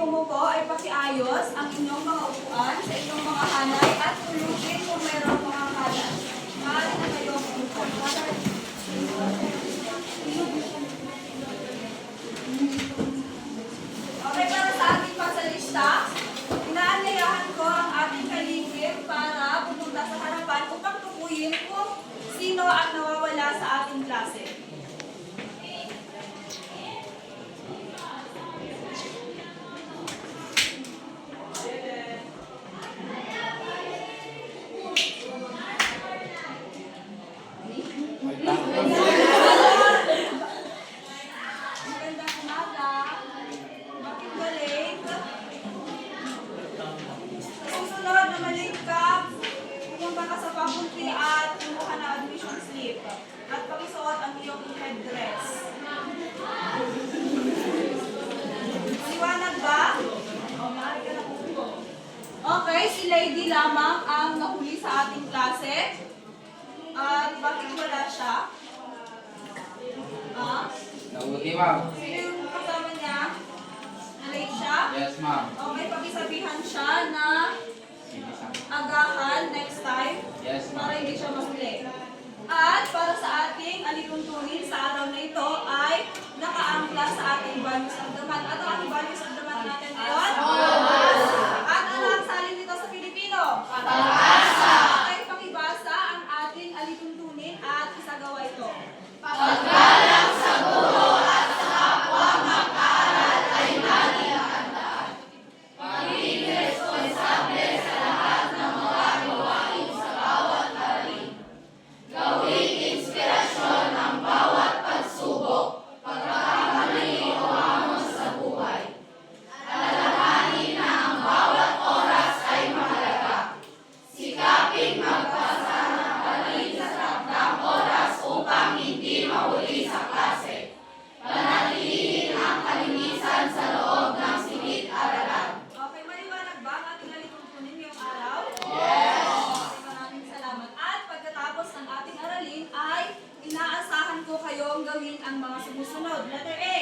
umupo ay pakiayos ang inyong mga upuan sa inyong mga hanay at tulugin kung mayroong mga kalat. Maaari na kayo umupo. Okay, para sa ating pasalista, inaanyayahan ko ang ating kaligim para pumunta sa harapan upang tukuyin kung sino ang nawawala sa ating klase. Magandang umaga. Bakit ba late? Susunod na malate ka, pumunta ka sa faculty at kumuha na admission slip. At pakisuot ang iyong headdress. Maliwanag ba? Maaari ka na umupo. Okay, si Lady lamang ang nahuli sa ating klase. At bakit wala siya? Nabuti, ma'am. Sino yung kasama niya? Late siya? Yes, ma'am. Okay, pakisabihan siya na agahan next time Yes, ma'am. para hindi siya mahuli. At para sa ating alituntunin sa araw na ito ay nakaangkla sa ating values of the month. Ano ang values of the month natin ngayon? At ano ang salin nito sa Pilipino? Pag-asa! Okay, pakibasa ang ating alituntunin at isagawa ito. Paggalang sa guro at sa kapwa mag-aaral ay laging handaan. Maging responsable sa lahat ng mga gawain sa bawat aralin. Gawing inspirasyon ang bawat pagsubok, pagkakamali o hamon sa buhay. Alalahanin na ang bawat oras ay mahalaga. Sikaping magpasa ng palit sa takdang oras upang hindi mahuli sa klase. Panatilihin ang kalinisan sa loob ng silid-aralan. Okay, maliwanag ba ang ating alituntunin ngayong araw? Yes! Okay, maraming salamat. At pagkatapos ng ating aralin ay inaasahan ko kayong gawin ang mga sumusunod. Letter A.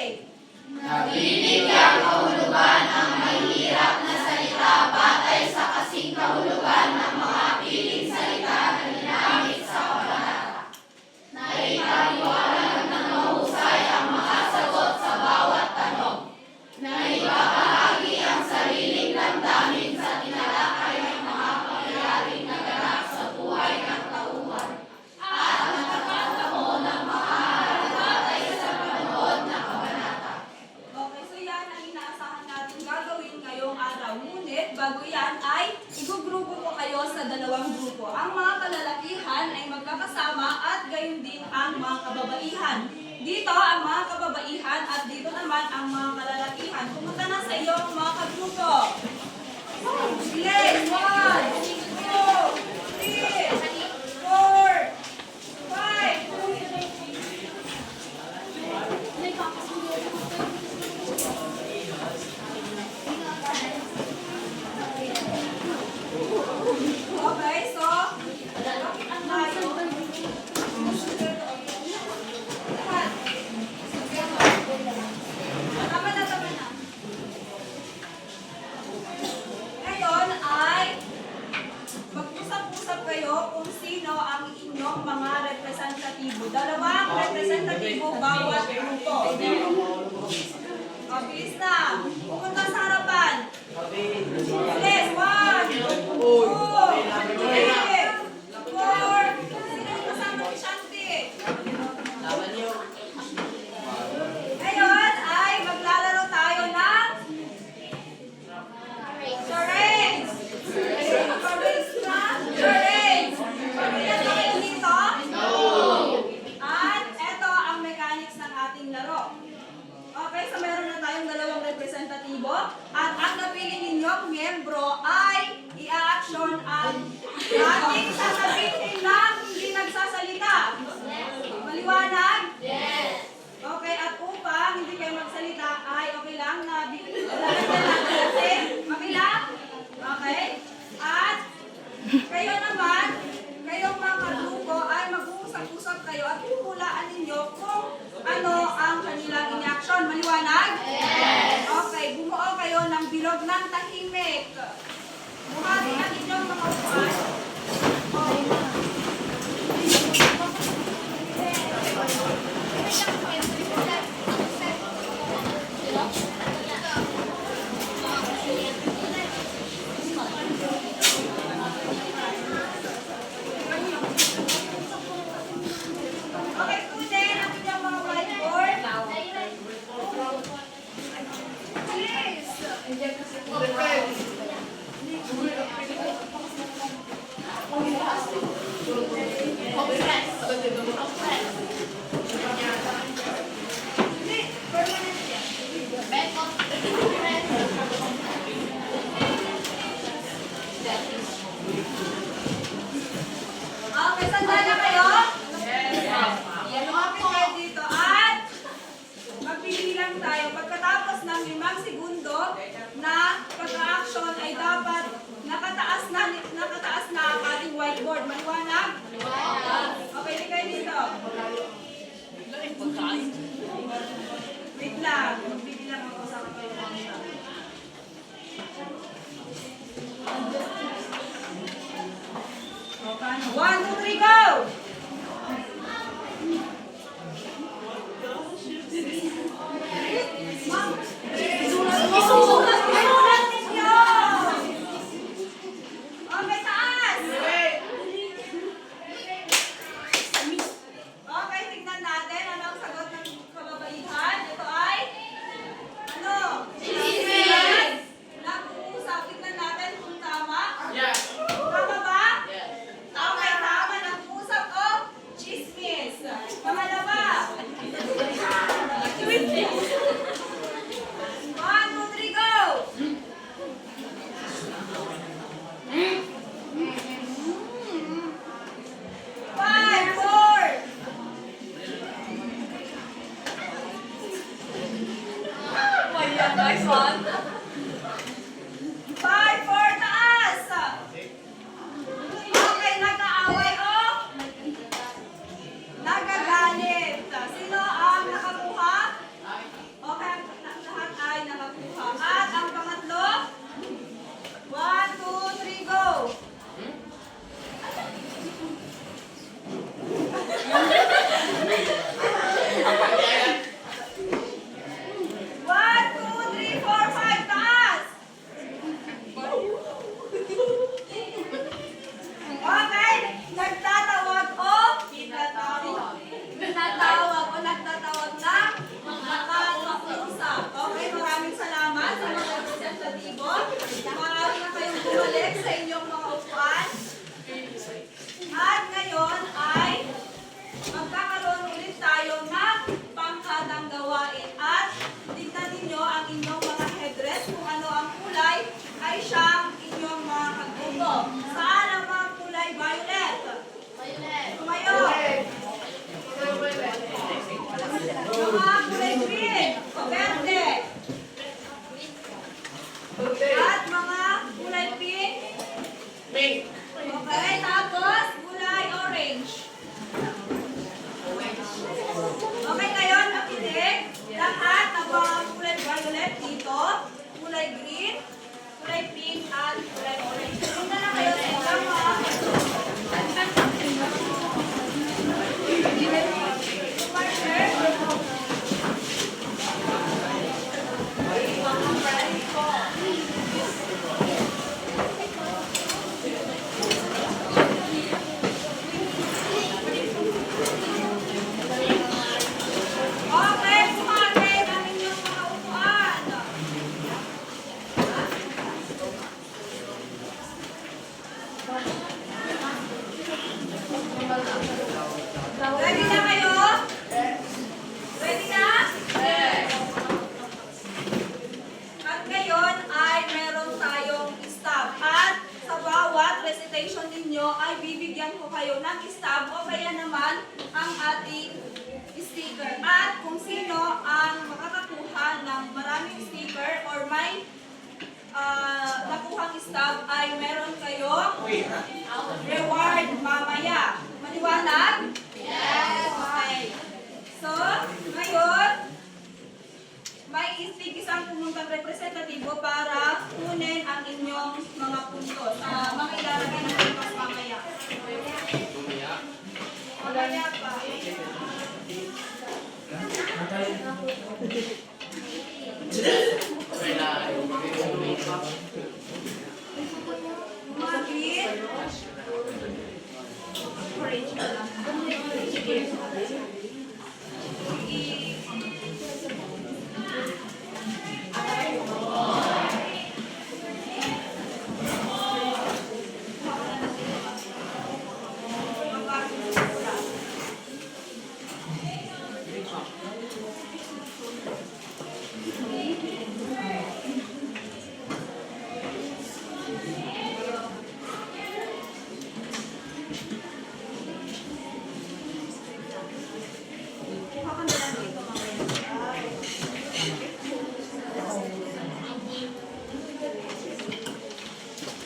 Nabibigyang kahulugan ang mahirap na salita batay sa kasing kahulugan ng mga piling salita na ginamit sa kabanata. Naipaliwanag ng mahusay ang mga sagot sa bawat tanong. Naibabahagi ang sariling damdamin sa tinalakay ng mga pangyayaring naganap sa buhay ng tauhan. At nakakataon ng mahal batay sa panood na kabanata. Okay, so yan ang inaasahan natin gagawin ngayong araw. Ngunit, bago yan ay igugrupo ko kayo sa dalawang grupo. Ang mga kalalakihan ay magkakasama at gayon din ang mga kababaihan. Dito ang mga kababaihan at dito naman ang mga kalalakihan. Pumunta na sa iyo ang mga kagrupo. Bilis! 1, 2, 3, 4, 5. Okay, so, ang tayo. Lahat. Tama na, tama na. Ngayon ay mag-usap-usap kayo kung sino ang inyong mga representatibo. Dalawang representatibo bawat grupo. Mabilis na. Pupunta sa harapan. Bilis. 1, 2, 3, 4. Sino yung kasama ni Shanti? Ngayon ay maglalaro tayo ng charades. Charades na? Charades. Pamilya na kayo dito? At eto ang mechanics ng ating laro. Okay, so meron na tayong dalawang representatibo at ang napili ninyong miyembro ay i-action ang ating sasabihin lang hindi nagsasalita. Maliwanag? Yes! Okay, at upang hindi kayo magsalita ay okay lang na lalagyan natin natin. Okay lang? Okay? At kayo naman, kayong mga grupo ay mag-uusap-usap kayo at huhulaan ninyo kung ano ang kanilang in-action. Maliwanag? Yes! Okay, bumuo kayo ng huwag nang tahimik. Buhati ang inyong mga upuan. Okay, student, ang inyong mga whiteboard. Hindi, permanent yan. Okay, sandali na kayo? Lumapit kayo dito at magbibilang tayo. Pagkatapos ng 5 segundo na pag-action ay dapat nakataas na ang ating whiteboard. Maliwanag? Okay, di kayo dito. Wait lang. Magbibilang ako sa kayo. Okay, 1, 2, 3, go! Isulat ninyo! Okay, taas! Okay, tignan natin. Ano ang sagot ng kababaihan? Ito ay? Ano? Chismis! Nag-uusap. Tignan natin kung tama. Tama ba? Okay, tama. Nag-uusap o chismis. Pangalawa. 1, 2, 3, go! Five, four. Nice one. 5, 4, taas. Okay, nag-aaway o nagagalit. Sino ang nakakuha? Okay, lahat ay nakakuha. At ang pangatlo? 1, 2, 3, go! One, two, three, four, five, taas! Okay, nagtatawag o tinatawag? Tinatawag o nagtatawag ng makakausap. Okay, maraming salamat sa mga representatibo. Maaari na kayong bumalik sa inyong mga upuan. At ngayon ay magkakaroon ulit tayo ng pangkatang gawain. At tignan ninyo ang inyong mga headdress kung ano ang kulay ay siyang inyong mga kagrupo. Saan ang mga kulay violet? Tumayo. Mga kulay green o verde. At mga kulay pink. Okay, tapos kulay orange. Okay, ngayon nakinig. Lahat ng mga kulay violet dito, kulay green, kulay pink, at kulay orange. Punta na kayo sa ilang mga Okay, bumati ang inyong mga upuan. Ready na kayo? Ready na? At ngayon ay meron tayong stab. At sa bawat recitation ninyo ay bibigyan ko kayo ng stab o kaya naman ang ating sticker. At kung sino ang makakakuha ng maraming sticker or may nakuhang stab ay meron kayong reward mamaya. Maliwanag? Yes! Okay. So, ngayon, may isang pumuntang representatibo para Orange ka lang. Sige.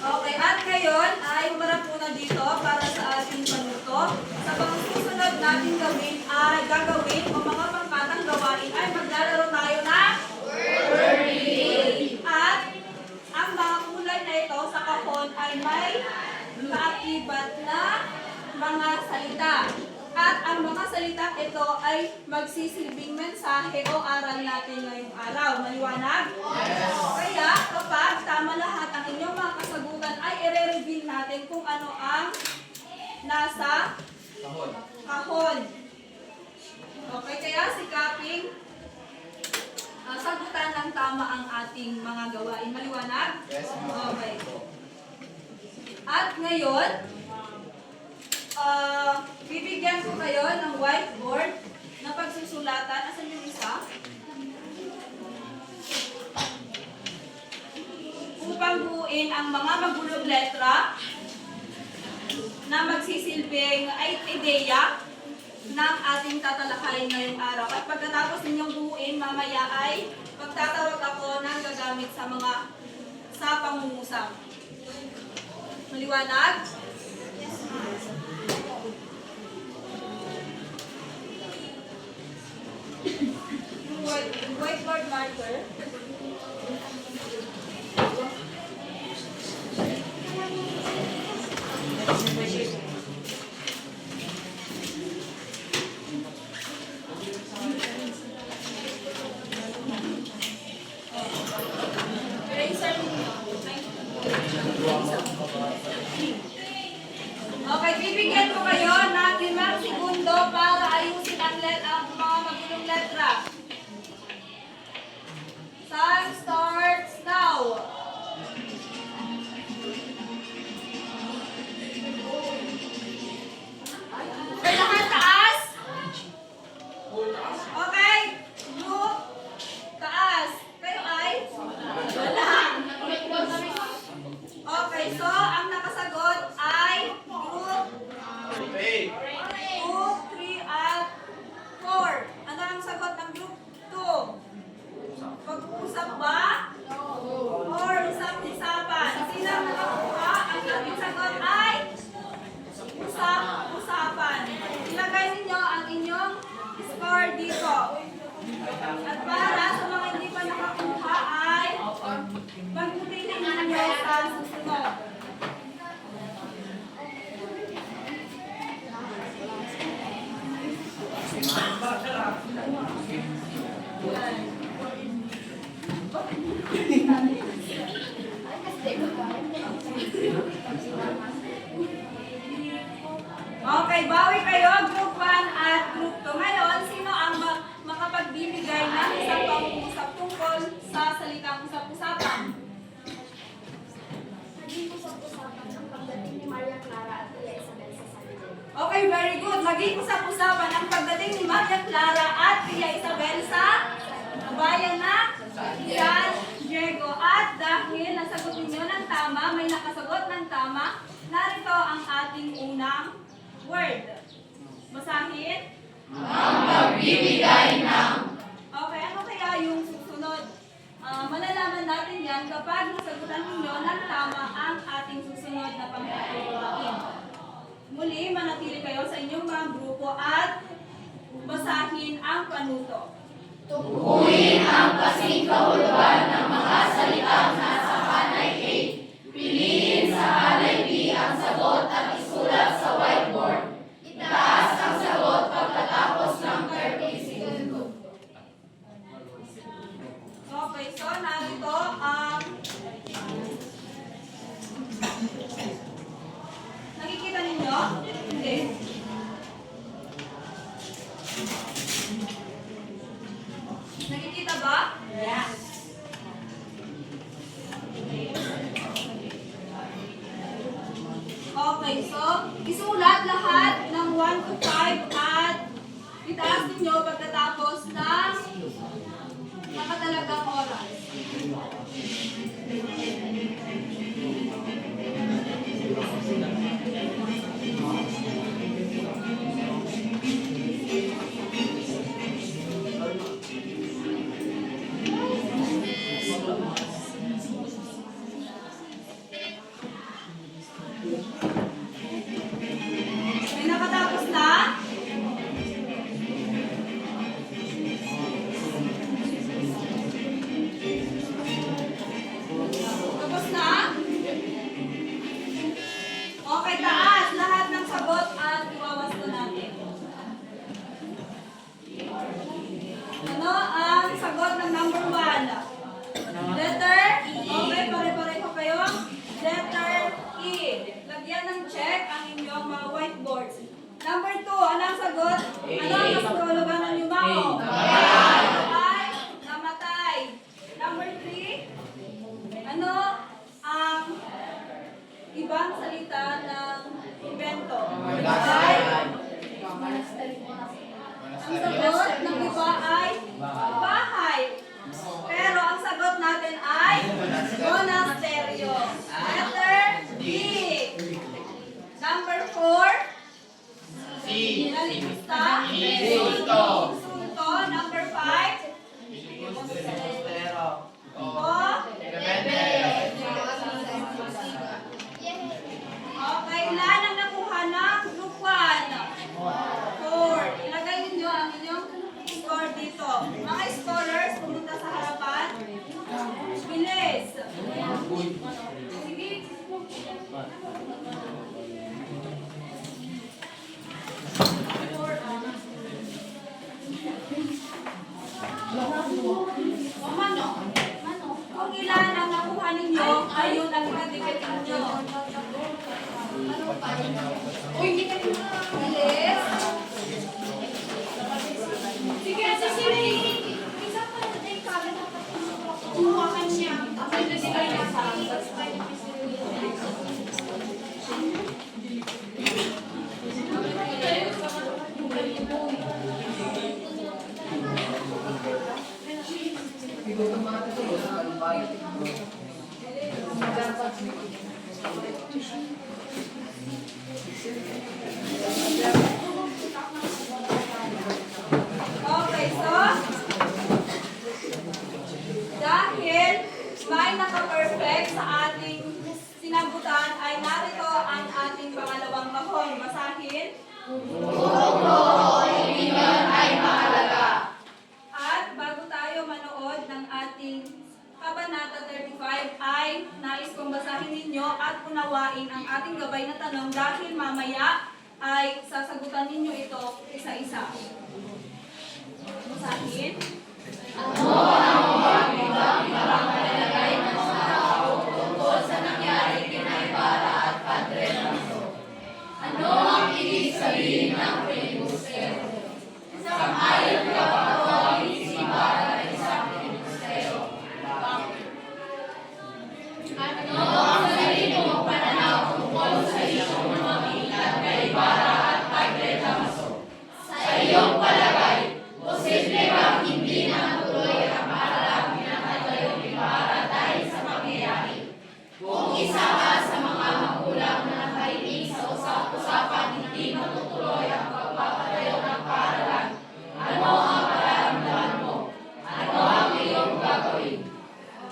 Okay, at ngayon ay humarap muna dito para sa ating panuto. Sa mga susunod natin gagawin o mga pangkatang gawain ay maglalaro tayo ng word. At ang mga kulay na ito sa kahon ay may kaakibat na mga salita. At ang mga salita ito ay magsisilbing mensahe o aral natin ngayong araw. Maliwanag? Yes. Kaya kapag tama lahat ang inyong mga kasagutan ay i-reveal natin kung ano ang nasa kahon. Okay, kaya sikaping sagutan ng tama ang ating mga gawain. Maliwanag? Yes, okay. At ngayon, bibigyan ko kayo ng whiteboard na pagsusulatan. Asan yung isa? Upang buuin ang mga magulong letra na magsisilbing ideya ng ating tatalakayin ngayong araw. At pagkatapos ninyong buuin, mamaya ay magtatawag ako ng gagamit sa pangungusap. Maliwanag? Yes, ma'am. Whiteboard marker. Eraser. Okay, bibigyan ko kayo ng 5 segundo para ayusin ang mga magulong letra. Time starts now. Okay, lahat taas? Okay. Group, taas. Kayo ay? Wala. Okay, so ang nakasagot ay group 2, 3, at 4. Ano ang sagot ng group 2? Pag-usap ba? Or usap-usapan? Sino ang nakakuha? Ang ating sagot ay usap-usapan. Ilagay ninyo ang inyong score dito. At para sa mga hindi pa nakakuha ay pagpipili ninyo sa susunod. Okay, bawi kayo, group 1 at group 2. Ngayon, sino ang makapagbibigay ng isang pangungusap tungkol sa salitang usap-usapan? Naging usap-usapan ang pagdating ni Maria Clara at Tia Isabel sa San Miguel. Okay, very good. Maging usap-usapan ang pagdating ni Maria Clara at Tia Isabel sa bayan na San Diego. At dahil nasagot ninyo ng tama, may nakasagot ng tama, narito ang ating unang word. Basahin. Ang pagbibigay ng. Okay, ano kaya yung susunod? Malalaman natin yan kapag nasagutan ninyo ng tama ang ating susunod na pangkatuluan. Muli, manatili kayo sa inyong mga grupo at basahin ang panuto. Tukuyin ang kasing kahulugan ng mga salitang nasa hanay A. Piliin sa hanay B ang sagot at isulat sa whiteboard. Itaas ang sagot pagkatapos ng 30 segundo. Okay, so narito ang ninyo? Hindi. Nakikita ba? Yes. Okay, so isulat lahat ng 1 to 5 at itaas ninyo pagkatapos ng nakatalagang oras. May nakatapos na? Tapos na? Okay, taas. Lahat ng sagot at iwawas ko natin. Ano ang sagot ng number 1? Letter E. Okay, pare-pareho kayo. Letter E. Lagyan ng check ang inyong mga whiteboards. Number 2, ano ang sagot? Ano ang kasagulugan ng yumao? Ay, namatay. Number 3, ano ang ibang salita ng invento? Ay, ang sagot ng iba ay bahay. Pero ang sagot natin ay monasteryo. Letter D. Number 4. Nalista. Insulto. Number 5. Okay, ilan ang nakuha ng group 1? 4. Ilagay ninyo ang inyong score dito. Mga scholars, pumunta sa harapan. Bilis. Sige. Kung ilan ang nakuha ninyo, ayun ang ididikit ninyo. Uy, hindi ka nyo. Bilis. Sige, Cecily. Isa pa na tayo kagad na kumuhakan niya. Tapos na sila yung nasa. Okay, so dahil may naka-perfect sa ating sinagutan ay narito ang ating pangalawang kahon. Basahin. At bago tayo manood ng ating Kabanata 35 ay nais kong basahin ninyo at unawain ang ating gabay na tanong dahil mamaya ay sasagutan ninyo ito isa-isa. Basahin.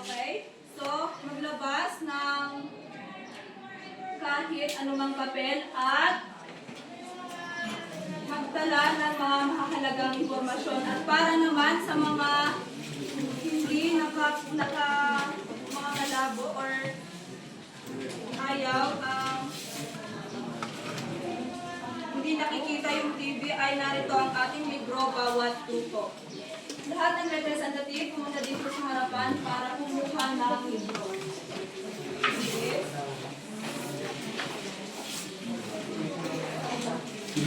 Okay, so maglabas ng kahit anumang papel at magtala ng mga mahalagang impormasyon. At para naman sa mga hindi mga malabo or ayaw, hindi nakikita yung TV ay narito ang ating libro bawat tuto. Lahat ng representative pumunta dito sa harapan para kumuha ng libro. Okay. Okay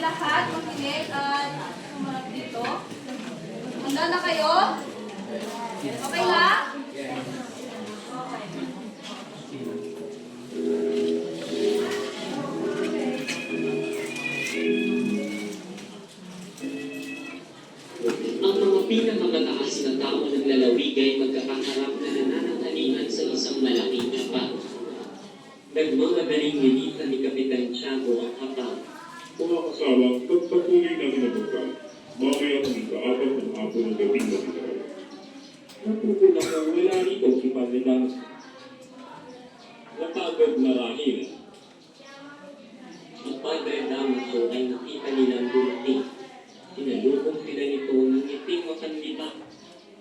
lahat, makinig at sumarap dito. Handa na kayo? Okay lang? Okay. Ang mga pinakamataas na tao ng lalawig ay magkakaharap na nananatilihan sa isang malaking haba. Nagmamadaling nilitan ni Kapitan Tiago ang haba. Mga kasama, pagpatuloy namin ang pagkain. Mamaya kung kaapat ng hapon ng gabing matitara. Napupula ko wala rito si Padre Damaso. Napagod marahil. Ang Padre Damaso ay nakita nilang dumating. Sinalubong sila nito ng iting makandita.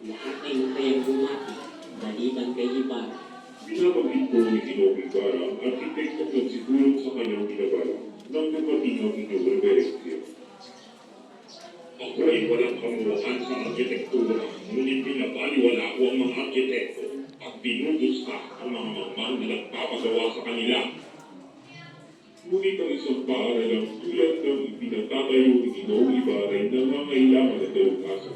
Lahat ay masayang bumati, maliban kay Ibarra. Binabanggit ko ni Ginong Ibarra ang arkitekto at sigurong sa kanyang ginagala nang dumating ang inyong reverencia. Ako ay walang kamuhaan sa arkitektura, ngunit pinapaliwala ko ang mga arkitekto at binubusta ang mga mamang na nagpapagawa sa kanila. Ngunit ang isang paaralang tulad ng ipinatatayo ni Ginong Ibarra ay nangangailangan ng dalubhasa.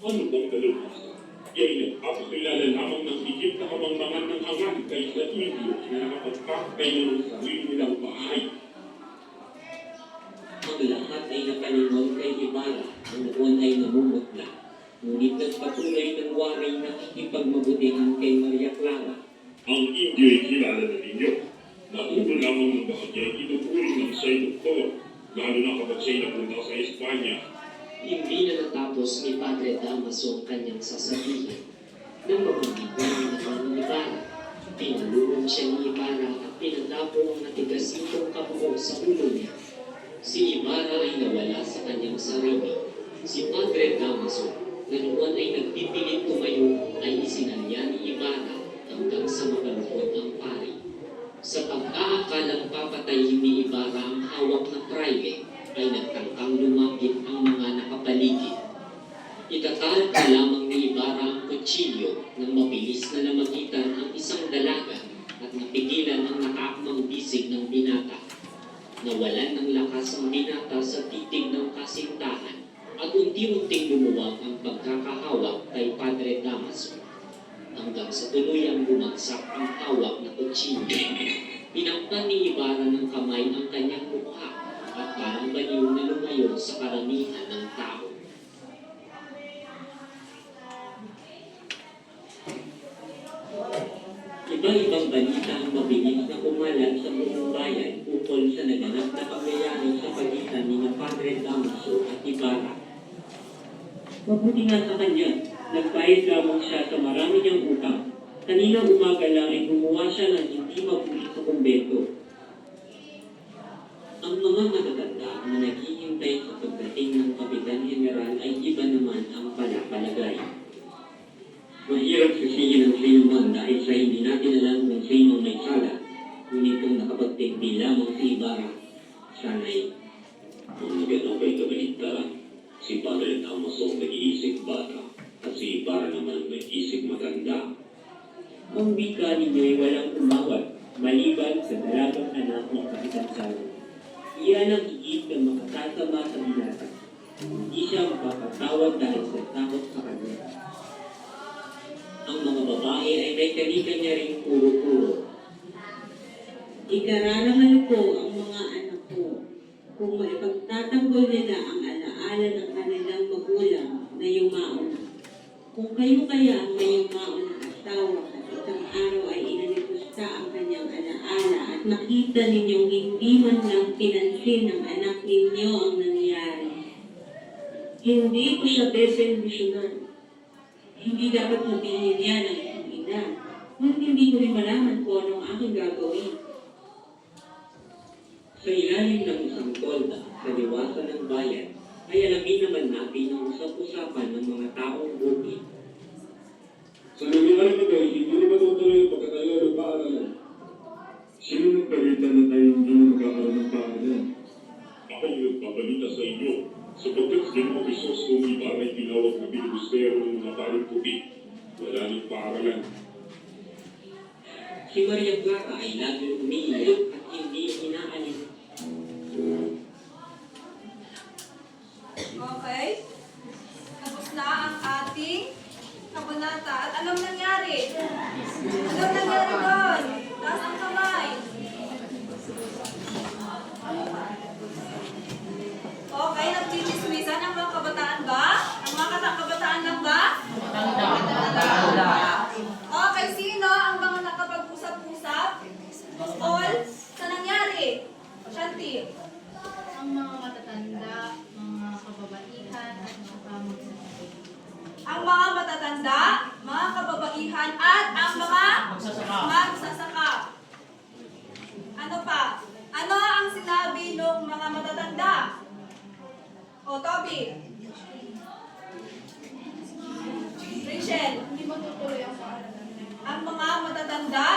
Ano bang dalubhasa? Ya'y nagpapakilala lamang ng higit na kamangmangan ng angat kaysa Indio na nakapagpapakayo ng sarili nilang bahay. Ang lahat ay nakalingon kay Ibarra, ang noon ay namumutla. Ngunit nagpatuloy ng waray na ikipagmabutihan kay Maria Clara. Ang Indio ay kilala na ninyo. Natuto lamang ng bahagya ay ituturing ng siya'y doktor, lalo na kapag siya'y napunta sa Espanya. Hindi na natapos ni Padre Damaso ang kanyang sasabihin. Nang mabuligan ang naman ni Ibarra, pinalulong siya ni Ibarra at pinadapo ang natigasitong kabuo sa ulo niya. Si Ibarra ay nawala sa kanyang sarili. Si Padre Damaso, na noon ay nagpipilit tumayo, ay isinalya ni Ibarra hanggang sa makalupot ang pari. Sa pag-aakalang papatayin ni Ibarra ang hawak na praile, ay nagtangkang lumapit ang mga nakapaligid. Itatarap na lamang ni Ibarra ang kutsilyo nang mabilis na namagitan ang isang dalaga at napigilan ang nakaakmang bisig ng binata. Nawalan ng lakas ang binata sa titig ng kasintahan at unti-unting lumuwag ang pagkakahawak kay Padre Damaso. Hanggang sa tuluyang bumagsak ang hawak na kutsilyo. Pinakpan ni Ibarra ng kamay ang kanyang mukha at parang baliw na lumayo sa karamihan ng tao. Iba-ibang balita ang mabilis na kumalat sa buong bayan ukol sa naganap na pangyayari sa pagitan ni Padre Damaso at Ibarra. Mabuti nga sa kanya, nagbayad lamang siya sa marami niyang utang. Kanina umaga lang ay gumawa siya ng hindi mabuti sa kumbento. Ang mga matatanda na naghihintay sa pagdating ng Kapitan General ay iba naman ang palapalagay. Mahirap sisihin ang sino man dahil sa hindi natin alam kung sino may sala. Ngunit kung nakapagtindi lamang si Ibarra, sana'y Kung naganong kay kabalita, si Padre Damaso nag-iisip bata at si Ibarra naman nag-iisip matanda. ang wika ninyo ay walang umawat, maliban sa dalagang anak ng Kapitan Tiago. Iyan ang higit na makasasama sa binata. Hindi siya mapapatawad dahil sa takot sa kanya. Ang mga babae ay may kanya ring puro-puro. Ikararaman ko ang mga anak ko kung maipagtatanggol nila ang alaala ng kanilang magulang na yumaon. Kung kayo kaya ang may yumaon na asawa at isang araw ay inalipusta ang kanyang alaala at nakita ninyong hindi man lang pinansin ng anak ninyo ang nangyari. Hindi ko siya bebendisyonan. Hindi dapat sabihin niya ng isang ina. Ngunit hindi ko rin malaman kung ano ang aking gagawin. Sa ilalim ng isang tolda sa liwasan ng bayan, ay alamin naman natin ang usap-usapan ng mga taong bukid. Sa nangyari na tayo, hindi na matutuloy ang pagkatayo ng paaralan. Sino nagbalita na tayo hindi na magkakaroon ng paaralan? Ako ang nagpabalita sa inyo, sapagkat si Ginoong Hesus kung Ibarra ay tinawag na binibustero ng mga paring puti. Wala ng paaralan. Si Maria Clara ay laging umiiyak at hindi inaalis. Okay? Tapos na ang ating kabanata. At anong nangyari? Anong nangyari doon? Taas ang kamay. Okay, nagchichismisan ang mga kabataan ba? Ang mga kabataan lang ba? Okay, sino ang mga nakapag-usap-usap? All sa nangyari? Shanti. Ang mga matatanda, mga kababaihan, at mga magsasabi. Ang mga matatanda, mga kababaihan, at ang mga magsasaka. Ano pa? Ano ang sinabi ng mga matatanda? O, Toby. Rachel. Hindi matutuloy ang paaralan. Ang mga matatanda,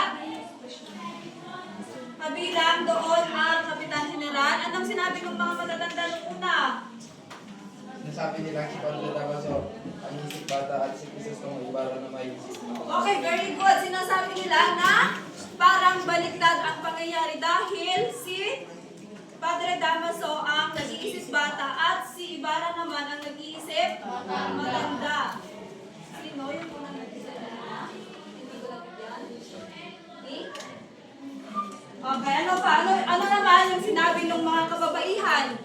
kabilang doon ang Kapitan General. Anong sinabi ng mga matatanda noong una? Nasabi nila si Padre Damaso, ang isip bata at si Jesus ng Ibarra na may isip. Okay, very good. Sinasabi nila na parang baliktad ang pangyayari dahil si Padre Damaso ang nag-iisip bata at si Ibarra naman ang nag-iisip matanda. Sino yung unang nag-iisip? Hindi ko nabigyan. Okay? Okay, ano pa? Ano naman yung sinabi ng mga kababaihan?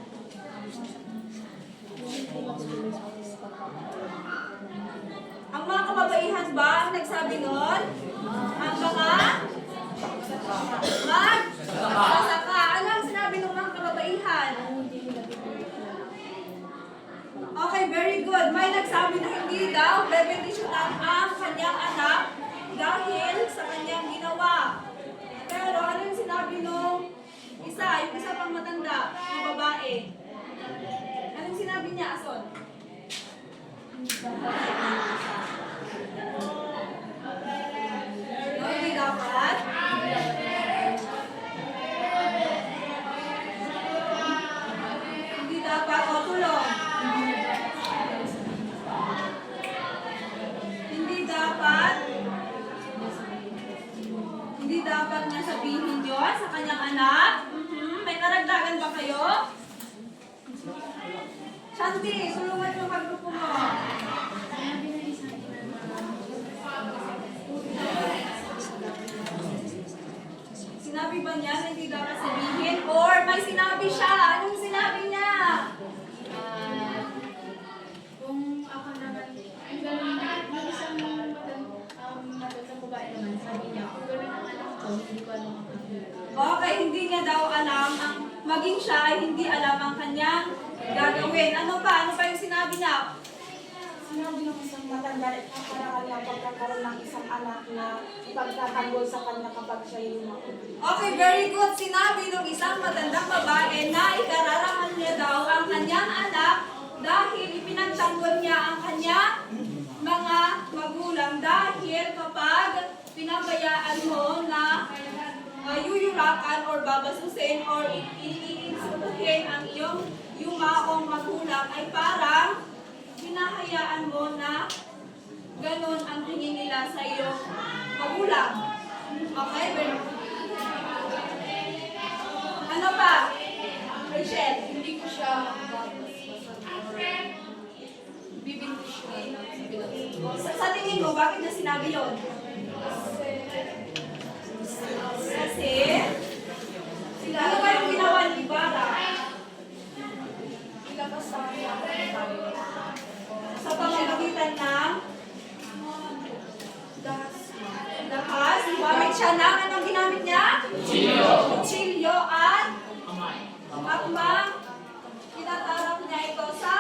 Ang mga kababaihan ba ang nagsabi nun? Ang mga magsasaka. Ano ang sinabi ng mga kababaihan? Okay, very good. May nagsabi na hindi daw bebendisyonan ang kanyang anak dahil sa kanyang ginawa. Pero ano yung sinabi nung isa? Yung isa pang matanda, yung babae. Anong sinabi niya, Ason? No, hindi dapat. Hindi dapat. O, tulong. Hindi dapat. Hindi dapat niya sabihin yun sa kanyang anak. May karagdagan ba kayo? Shanti, tulungan yung kagrupo mo. Sinabi ba niya na hindi dapat sabihin? Or may sinabi siya? Anong sinabi niya? Kung ako naman, ang gano'n na, yung isang matandang babae naman, sabi niya, kung gano'n ang anak ko, hindi ko alam ang kapila. Okay, hindi niya daw alam ang maging siya ay hindi alam ang kanyang gagawin. Ano pa? Ano pa yung sinabi niya? Sinabi ng isang matanda at kaparangal na pagkakaroon ng isang anak na ipagtatanggol sa kanya kapag siya lumaki. Okay, very good. Sinabi ng isang matandang babae na ikararaman niya daw ang kanyang anak dahil ipinagtanggol niya ang kanyang mga magulang. Dahil kapag pinabayaan mo na yuyurakan or babasusin or iinsultuhin ang iyong yumaong magulang ay parang hinahayaan mo na ganun ang tingin nila sa iyong magulang. Okay? Ano pa? Rachel? Hindi ko siya bibindisyon. Sa tingin mo, bakit niya sinabi yun? Kasi, ano ba yung ginawa ni Ibarra? Sa pamamagitan ng dahas, gumamit siya ng anong ginamit niya? Kutsilyo at akmang tinatarap niya ito sa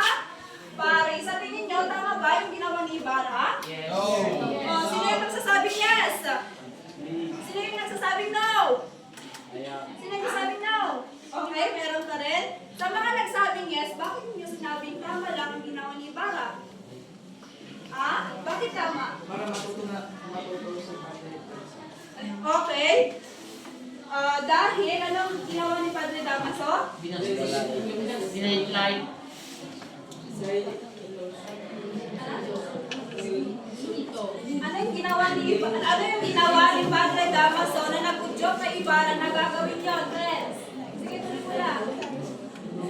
pare. Sa tingin niyo, tama ba yung ginawa ni Ibarra? Yes. O, sino yung nagsasabing yes? Sino yung nagsasabing no? Sino yung nagsasabing no? Okay, meron ka rin. Sa mga nagsabing yes, bakit niyo sinabing tama lang ang ginawa ni Ibarra? Bakit tama? Para matuto sa Padre. Okay. Dahil anong ginawa ni Padre Damaso? Ano yung ginawa ano yung ginawa ni Padre Damaso na nag-udyok kay Ibarra na gagawin yun, friends? Sige, tuloy mo lang.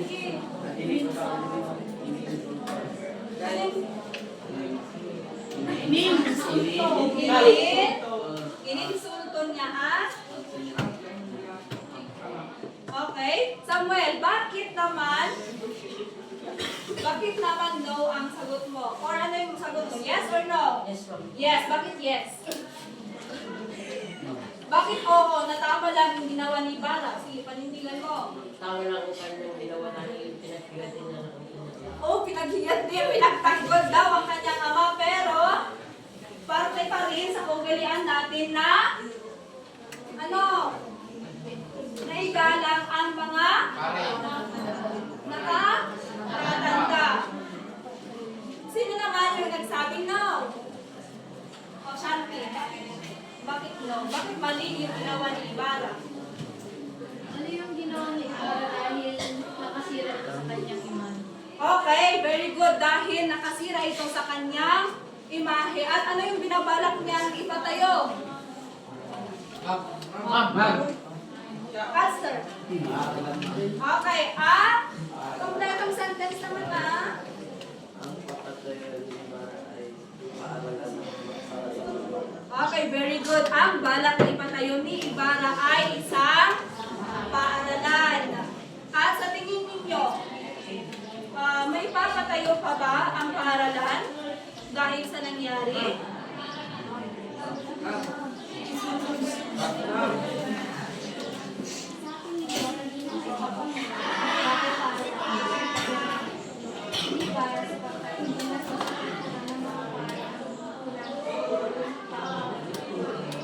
Sige. Ininsulto niya, ha? Okay. Samuel, bakit naman no ang sagot mo? Or ano yung sagot mo? Yes or no? Yes, ma'am. Yes. Bakit yes? Bakit oo? Natama lang yung ginawa ni Ibarra. Sige, panindigan mo. Tawa lang ko kanyang ginawa dahil pinaghigatin niya ng Oo, pinaghiyad din, pinagtanggol daw ang kanyang ama, pero parte pa rin sa ugalian natin na naigalang ang mga nakatanda. Sino naman yung nagsabing no? O, Shanti, bakit no? Bakit mali yung ginawa ni Ibarra? Ano yung ginawa ni Ibarra dahil nakasira ito sa kanyang iman? Okay, very good. Dahil nakasira ito sa kanyang imahe. At ano yung binabalak niyang ipatayo? Pastor. Okay, kompletong sentence naman na. Ang papatayo ni Ibarra ay paaralan ng Okay, very good. Ang balak na ipatayo ni Ibarra ay isang paaralan. At sa tingin ninyo, may papatayo pa ba ang paaralan dahil sa nangyari?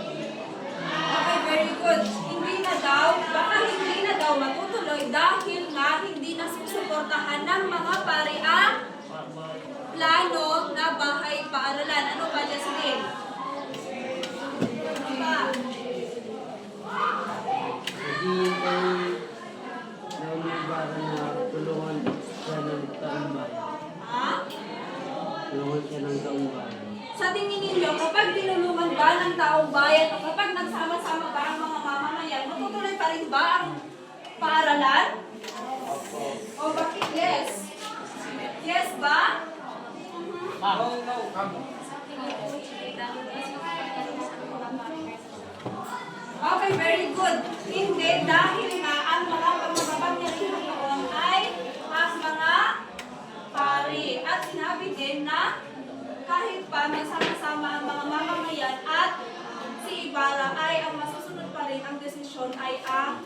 Okay, very good. Baka hindi na daw matutuloy dahil nga hindi na susuportahan ng mga pare ang plano na bahay paaralan. Ano ba, Jasmine? Ano ba? Naghihintay daw ni Ibarra na tulungan siya ng taong bayan. Ha? Tulungan siya ng taong bayan. Sa tingin ninyo, kapag tinulungan ba ng taong bayan o kapag nagsama-sama ba ang mga mamamayan, matutuloy pa rin ba ang paaralan? O bakit yes? Yes ba? Okay, very good. Hindi, dahil nga ang mga pagmamapangyarihan noon ay ang mga pari. At sinabi din na kahit pa magsama-sama ang mga mamamayan at si Ibarra ay ang masusunod pa rin ang desisyon ay ang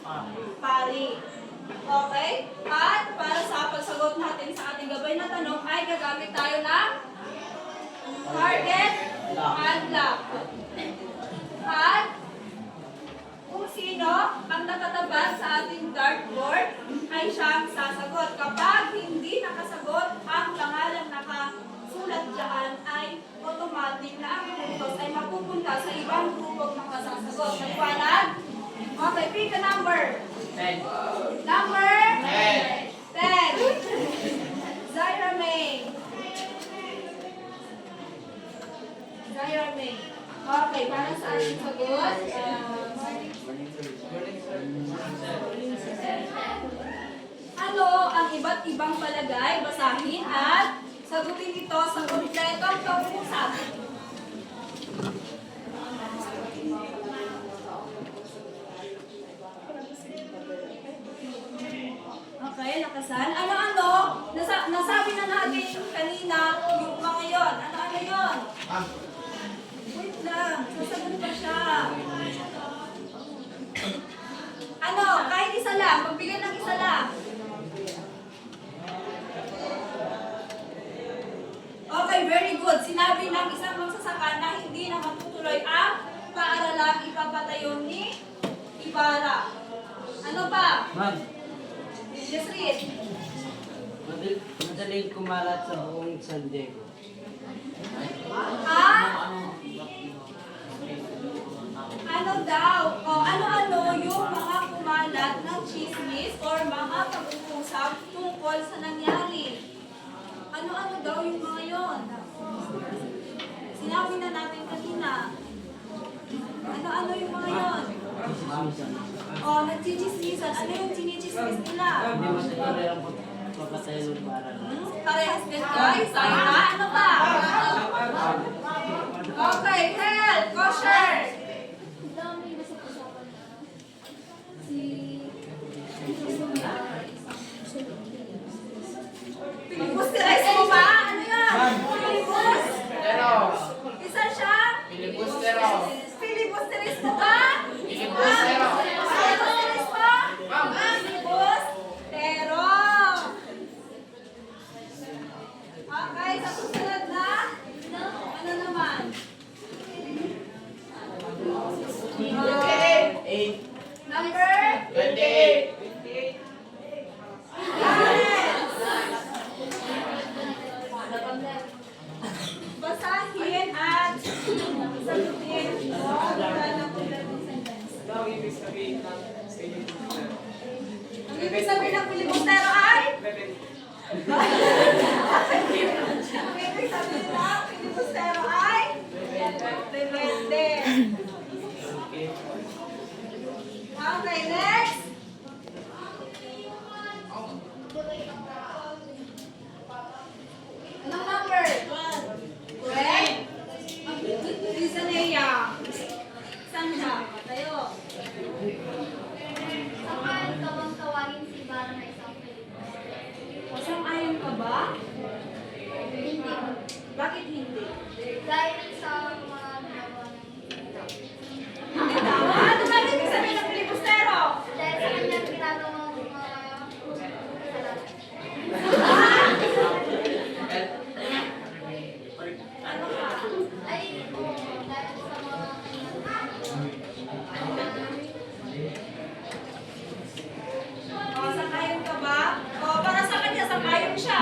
pari. Okay? At para sa pagsagot natin sa ating gabay na tanong ay gagamit tayo ng target and lock. At kung sino ang nakatapat sa ating dartboard ay siyang sasagot. Kapag hindi nakasagot, ang pangalan nakasulat dyan ay automatic na ang puntos ay mapupunta sa ibang grupong makasasagot. Maliwanag? Okay, pick a number. 10. Number? 10. Zaira May. Zaira May. Okay, para sa ating sagot, ano ang iba't ibang palagay? Basahin at sagutin ito sa kompletong pag-uusap. Okay, nakasan. Ano-ano? Nasabi na natin kanina yung mga yon. Ano-ano yon? Wait lang. Sasagot pa siya. Ano? Kahit isa lang. Pagbigyan ng isa lang. Okay, very good. Sinabi ng isang magsasaka na hindi na matutuloy ang paaralang ipapatayo ni Ibarra. Ano pa? Ma'am, Yes, read. madaling kumalat sa buong San Diego. Ano daw? O ano-ano yung mga kumalat na chismis or mga pag-uusap tungkol sa nangyari? Ano-ano daw yung mga yon? Sinabi na natin kanina. Ano yung mga yun? Oh, nagchichismisan. Ano yung chinichismis nila? Parehas din guys. Sayang na. Ano ba? Okay, health. Kosher. Ang dami nasa usapan na si Filibusteris mo ba? Ano yan? Filibus? Isa siya? Filibusteris mo ba? Filibusteris mo? Filibustero. Okay, sa susunod na? Ano naman? Number? 28. Basahin at sagutin mo ng kompletong sentence. Ito ang ibig sabihin ng Ang ibig sabihin ng filibustero ay? Ang ibig sabihin ng filibustero ay? Rebelde. Okay, next. Anong number? 12. Rizanea. Sandra, tayo. Saan ka bang tawagin si Ibarra na isang Pilipino? Sang-ayon ka ba? Hindi. Bakit hindi? Dahil sa mga ginagawa ng Hindi tama. Ano ba ibig sabihin ng filibustero? dahil sa kanyang ginagawa ng mga kasalanan. Ano ka? Ay, oo, dahil sa mga Sang-ayon ka ba? Para sa kanya, sang-ayon siya.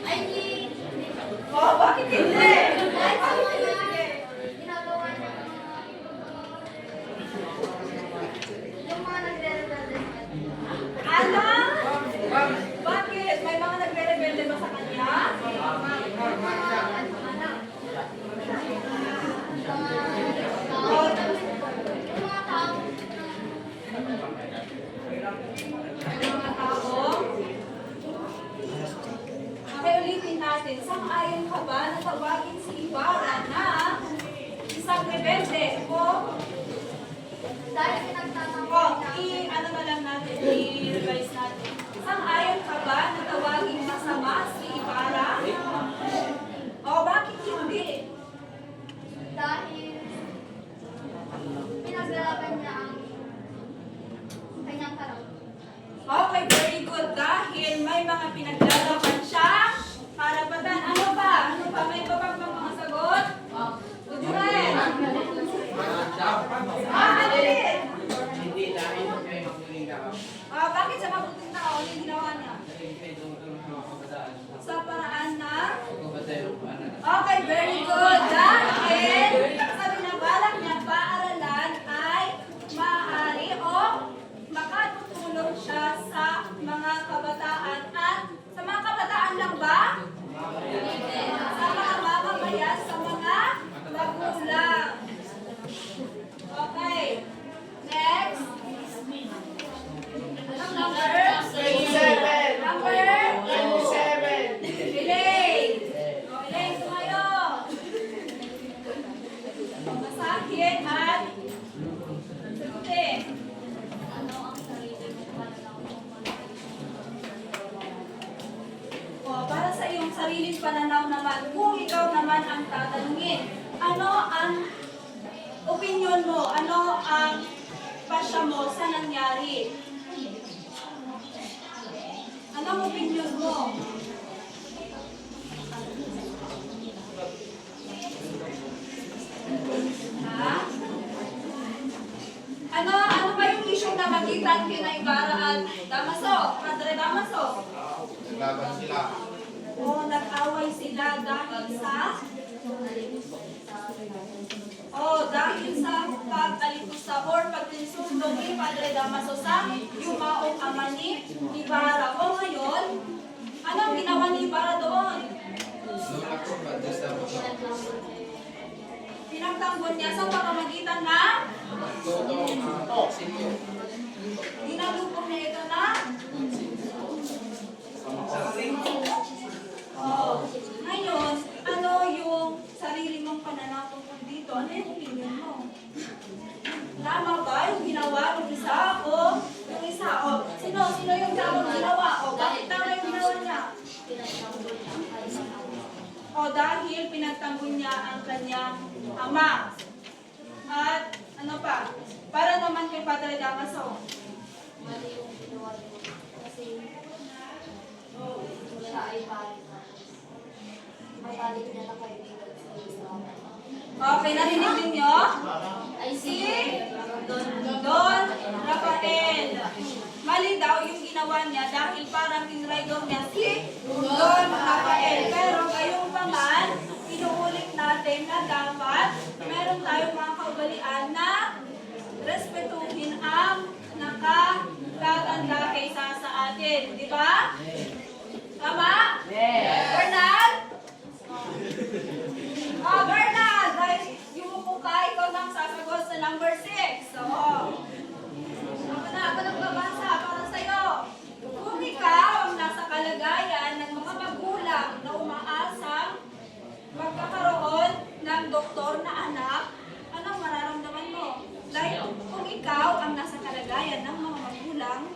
ay, hindi. Bakit hindi? Dahil sa mga ginagawa ng yung mga nagre-rebelde sa kanya. Ano? Bakit? May mga nagre-rebelde ba sa kanya? Yung mga tao, Mga tao? Okay, ulitin natin. Sang-ayon ka ba na tawagin si Ibarra na isang rebelde o dahil pinagtatanggol O, niya ano na lang natin, i-revise natin. Sang-ayon ka ba na tawaging masama si Ibarra? O, bakit hindi? dahil pinaglalaban niya ang kanyang karapatan. Okay, very good. Dahil may mga pinaglalaban siya, karapatan. Ano ba? Ano ba? May iba pang mga sagot? Ujuren! Ano din? Hindi dahil may maguling tao. Bakit siya mabuting tao? Ano yung ginawa niya? Sa paraan na? Okay, very good. Dahil sa binabalak niya paaralan ay maaari o makatutulong siya sa mga kabataan. At sa mga kabataan lang ba? Sa mga mamamayan, sa mga magulang. Okay. Next. Anong number? 27. Number? 27. Elaine! O, Elaine, tumayo! Masahin at sagutin. Ano ang sarili mo para lang O, para sa iyong sariling pananaw naman, kung ikaw naman ang tatanungin, ano ang opinion mo? Ano ang pasya mo sa nangyari? Anong opinion mo? Ha? Ano ba yung issue na magitan kina Ibarra at Damaso? Padre Damaso? Naglaban sila. O nag-away sila dahil sa dahil sa pag-alikusa or pagtinsundo ni Padre Damaso sa yumaong ama ni Ibarra. O ngayon, anong ginawa ni Ibarra doon? Nulak ko ba? Just Pinagtanggol niya sa pamamagitan ng Silyo. Dinalubog niya ito na. Oh. Ngayon, ano yung sarili mong pananaw tungkol dito? Ano yung opinion mo? Tama ba yung ginawa ng isa o yung isa? O, sino yung tamang ginawa? O, bakit tama yung ginawa niya? O, dahil pinagtanggol niya ang kanyang ama. At ano pa? Para naman kay Padre Damaso. Mali yung ginawa niyo. Kasi siya ay balik. Mabalik niya na kaibigan sa Islam. Okay, narinig din nyo? Ay Si Don Rafael. Mali daw yung ginawa niya dahil parang tinraidor niya si Don Rafael. Pero ngayong paman, inuulit natin na dapat meron tayong mga kaugalian na respetuhin ang nakatatanda kaysa sa atin. Di ba? Tama? Bernard? Oh, Bernard! Dahil yumuko ka, ikaw nang sasagot sa number 6. So, ako nagbabasa para sa'yo. Kung ikaw ang nasa kalagayan ng mga magulang na umaasang magkakaroon ng doktor na anak, anong mararamdaman mo? Dahil kung ikaw ang nasa kalagayan ng mga magulang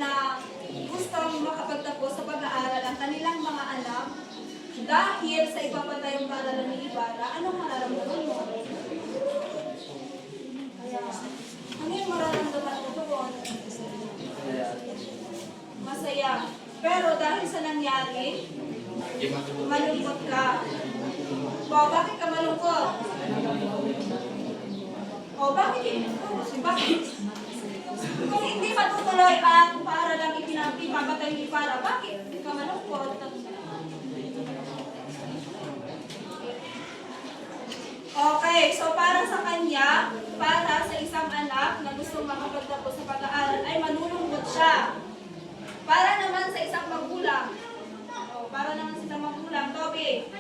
na gustong makapagtapos sa pag-aaral ang kanilang mga anak, dahil sa ipapatayong paaralan ni Ibarra, anong mararamdaman mo? Ano yung mararamdaman mo doon? Masaya. Pero dahil sa nangyari, malungkot ka. O, bakit ka malungkot? O, bakit? Bakit? Kung hindi matutuloy ang paaralang ipapatay ni Ibarra, bakit ka malungkot? Okay, so para sa kanya, para sa isang anak na gustong makapagtapos sa pag-aaral ay manulungkot siya. Para naman sa isang magulang. Para naman sa isang magulang, Toby.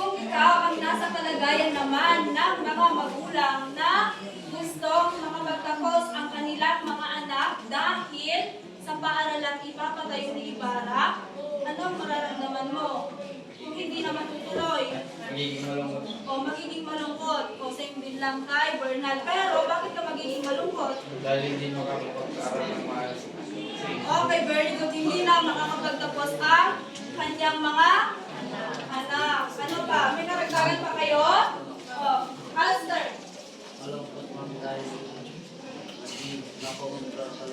Kung ikaw ang nasa kalagayan naman ng mga magulang na gustong makapagtapos ang kanilang mga anak dahil sa paaralang ipapatayo ni Ibarra, anong mararamdaman mo? Kung hindi naman tutuloy. Magiging malungkot. O magiging malungkot. O same din lang kay Bernal. Pero bakit ka magiging malungkot? Dahil hindi makakapag-aral ng maayos. Okay, very good. Hindi na makakapagtapos ang kanyang mga anak. Ano pa? May karagdagan pa kayo? O, Aster. Malungkot man dahil hindi nakontra sa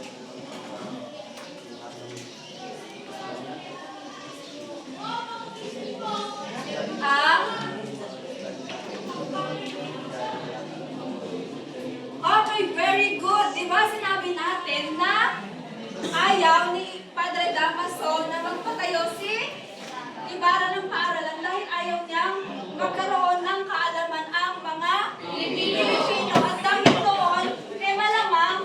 Okay, very good. Diba sinabi natin na ayaw ni Padre Damaso na magpatayo si Ibarra ng paaralan dahil ayaw niyang magkaroon ng kaalaman ang mga Pilipino. At dahil doon, malamang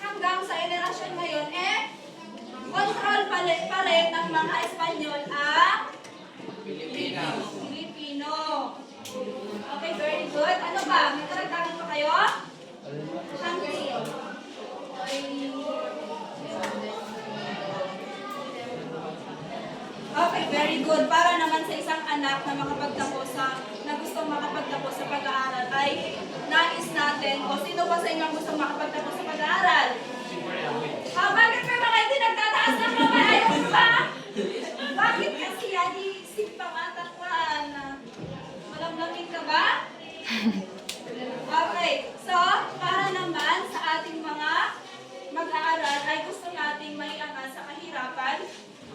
hanggang sa henerasyon ngayon, control pa rin ng mga Espanyol ang Pilipino. Okay, very good. Ano ba? May karagdagan pa kayo? Hungry. Okay, very good. Para naman sa isang anak na gustong makapagtapos sa pag-aaral ay nais natin, o sino ba sa inyo ang gustong makapagtapos sa pag-aaral? Bakit may mga hindi nagtataas ng kamay? Ayaw pa? Bakit kasi yan? Iisip pa matakwan. Malamlamin ka ba? Okay, so para naman sa ating mga mag-aaral ay gusto nating maiangat sa kahirapan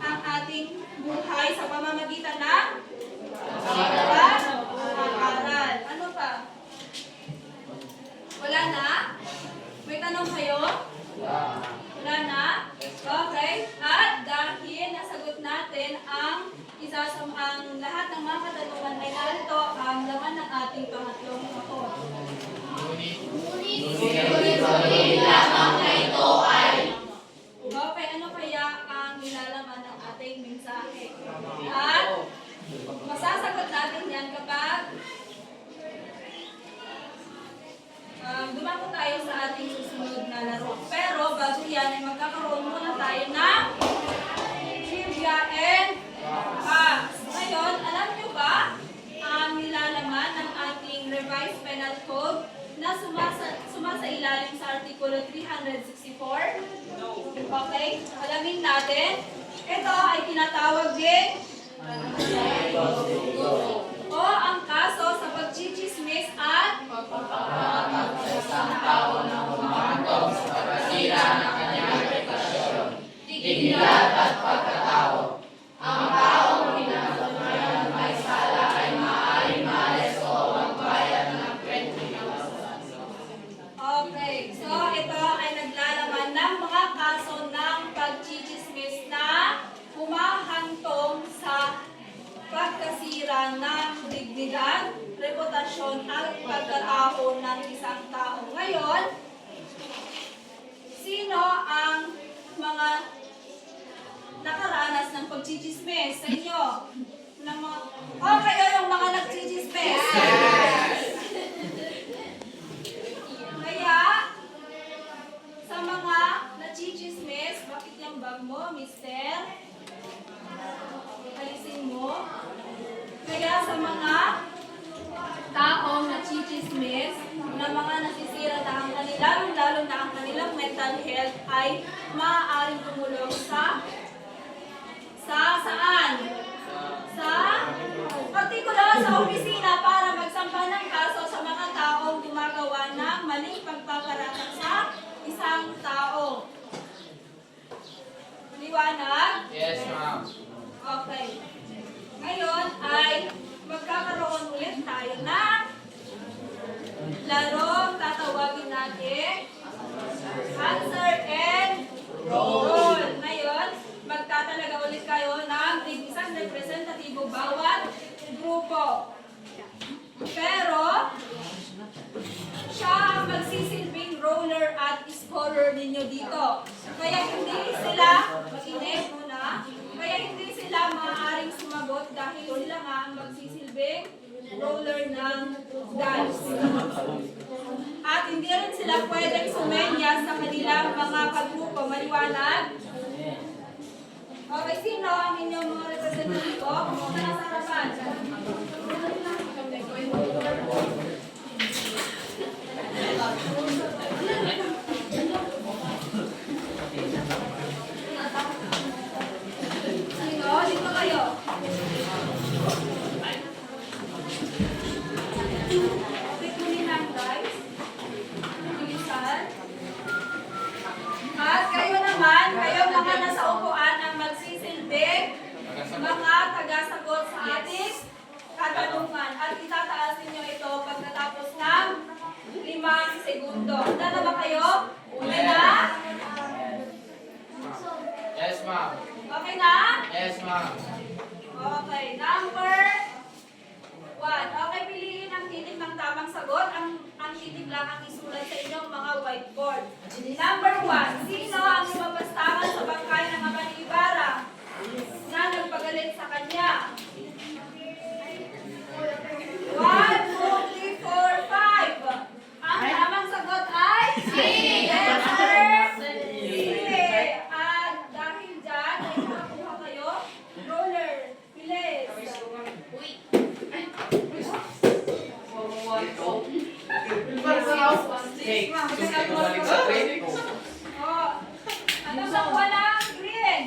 ang ating buhay sa pamamagitan ng pag-aaral. Ano pa? Wala na? May tanong kayo? Wala na? Okay. At dahil nasagot natin ang lahat ng mga katanungan ay narito ang laman ng ating pangatlong akot. Okay, ano kaya ang nilalaman ng ating mensahe? At masasagot natin yan kapag Penal Code na sumasailalim sa Artikulo 364? Okay, alamin natin. Ito ay tinatawag din o ang kaso sa pagchichismis at dignidad at pagkatao. Ang taong pinagmamayan may sala ay maaaring maalis o magbayad ng 20,000. Okay, so ito ay naglalaman ng mga kaso ng pagchichismis na humahantong sa pagkasira ng dignidad, reputasyon at pagkatao ng isang tao. Ngayon, sino ang mga nakaranas ng pagchichismis sa inyo? Kayo yung mga nagchichismis. Kaya, sa mga nachichismis, bakit yung bag mo, mister? Alisin mo. Kaya sa mga taong nachichismis, na mga nasisira na ang kanilang, lalo na ang kanilang mental health ay maaaring tumulong sa saan? Sa partikulo sa opisina para magsampa ng kaso sa mga taong gumagawa ng maling pagpaparatang sa isang tao. Liwanag? Yes, ma'am. Okay. Ngayon ay magkakaroon ulit tayo ng laro. Tatawagin natin answer and roll. Ngayon, magtatalaga ulit kayo ng isang representatibo bawat grupo. Pero, siya ang magsisilbing roller at scorer ninyo dito. Kaya hindi sila, makinig muna, kaya hindi sila maaaring sumagot dahil sila nga ang magsisilbing roller ng dice. At hindi rin sila pwedeng sumenya sa kanilang mga kagrupo. Maliwanag? Okay, sino ang inyong mga representatibo? Pumunta na sa harapan. Sino? Dito kayo. Pikulinan, guys. Bilisan. At kayo naman, kayo mga nasa upuan ang magsisilbing mga tagasagot sa ating katanungan. At itataas ninyo ito pagkatapos ng 5 segundo. Handa na ba kayo? Una na? Yes, ma'am. Okay na? Yes, ma'am. Okay, number 1. Okay, piliin ang titik ng tamang sagot. Ang titik lang ang isulat sa inyong mga whiteboard. Number 1. Sino ang lumabastangan sa bangkay ng ama ni Ibarra na nagpagalit sa kanya? 1, 2, 3, 4, 5. Ang tamang sagot ay yes, sir. At dahil dyan, ay nakakuha kayo. Roller, bilis. Oh, ano sa walang green?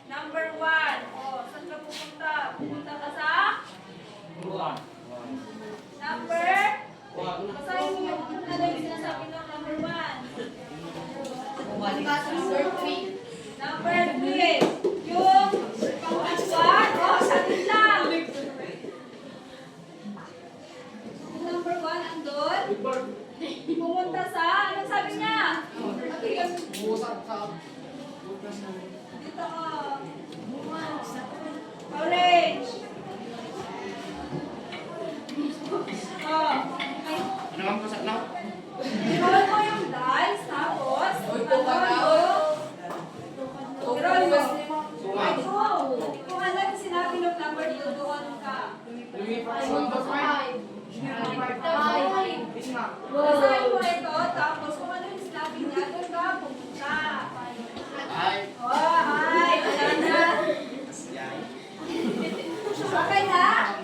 Number 1. Oh, saan ka pupunta? Pupunta ka sa number. Basahin mo yung ano yung sinasabi ng number 1. Number 3. Yung pang-1. Oh, sabi lang. Number 1 andun. Pumunta sa, anong sabi niya? Dito ka. Orange. Oh. Ay. Ano ang pusa na? I-roll mo yung dice, tapos i-roll mo. Kung ano yung sinabi ng number, doon ka. Basahin mo ito, tapos kung ano yung sinabi niya, doon ka pumunta. Ay. Oh, ay, wala na. Okay na?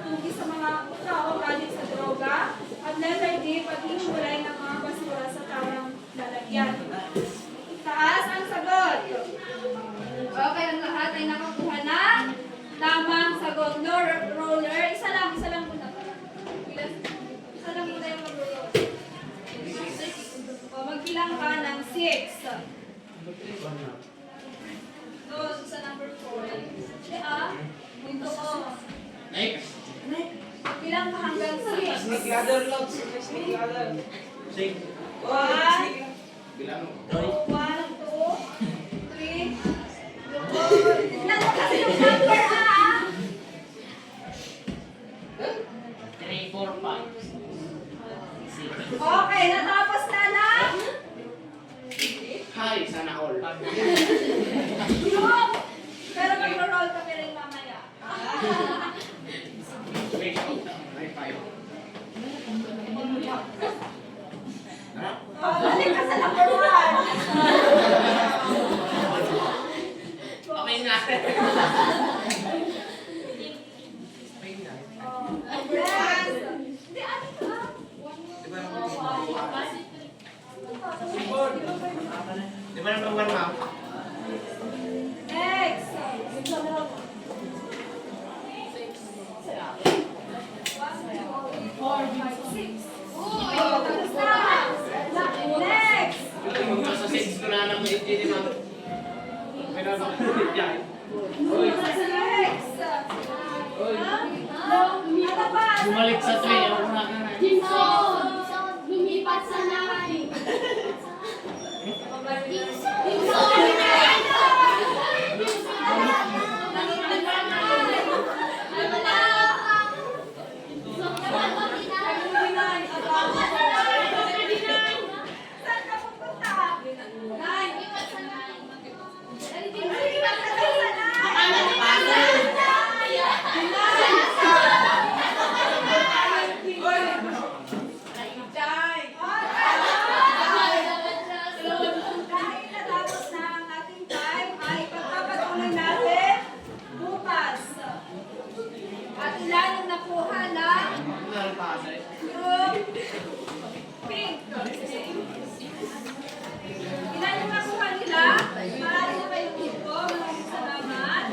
pagtugi sa mga taong galing sa droga. At letter D, paghihiwalay ng mga basura sa tamang lalagyan. Taas ang sagot. Okay, ang lahat ay nakakuha na. Tamang sagot. No roller. Isa lang muna. Isa lang muna yung mag-roll. O, magbilang ka ng 6. Doon sa number 4. Hindi dito ko. Next. Bilang ka hanggang 6. Snake ladder, Lods. Snake ladder. 1, 2, 3, 4. Tignan mo kasi yung number, 3, 4, 5. Okay, natapos na na. Hi, sana all. Yung. Pero mag-roll ka pa rin mamaya. Wait, high five. Balik ka sa number 1. Okay na. Yes. Hindi, ano ka? Di ba number 1, ma'am? Next. 4, 5, 6. Uy, tapos na. Next. Nasa 6 ko na ng 18, ma'am. Pero ano? Yan. Next. Ano pa? Bumalik sa 3. Ako na. Gimson! Lumipat sa 9. Gimson! Saan ka pupunta? 9. Natapos na ang ating time ay pagpapatuloy natin bukas. At ilan ang nakuha ng group pink? Ilan yung nakuha nila? Marami na kayong tipo. Maraming salamat.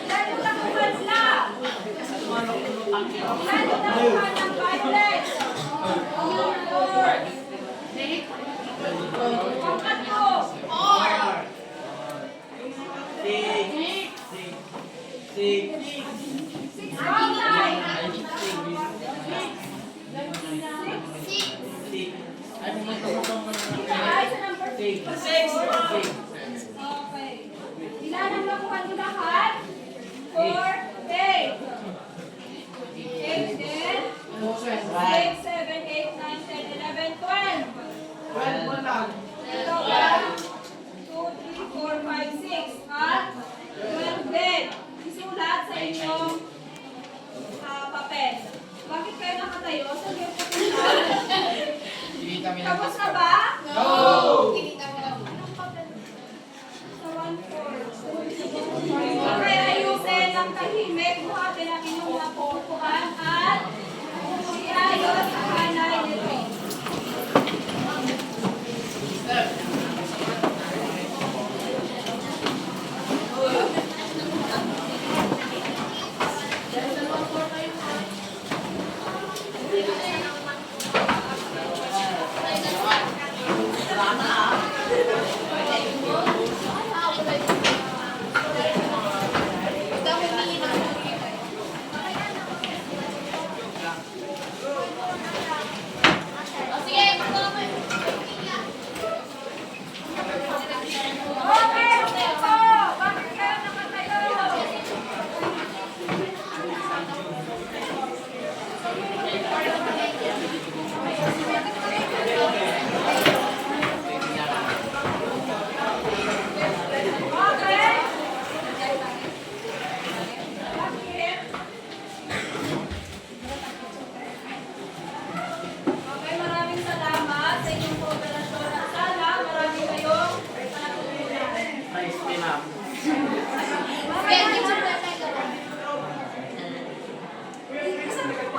Ilan yung nakuha nila? Ilan yung nakuha ng violet? Pangkatlo. Six. Ay, sa number 6. Okay. Ilan ang nakuha nyo lahat? 4, 8. 8 din. 6, 7, 8, 9, 10, 11, 12. 12 mo lang. Ito ba? 2, 3, 4, 5, 6. At 12 din. Isulat sa inyong papel. Bakit kayo nakatayo? Saan kayo pupunta? Hindi kami Tapos na ba?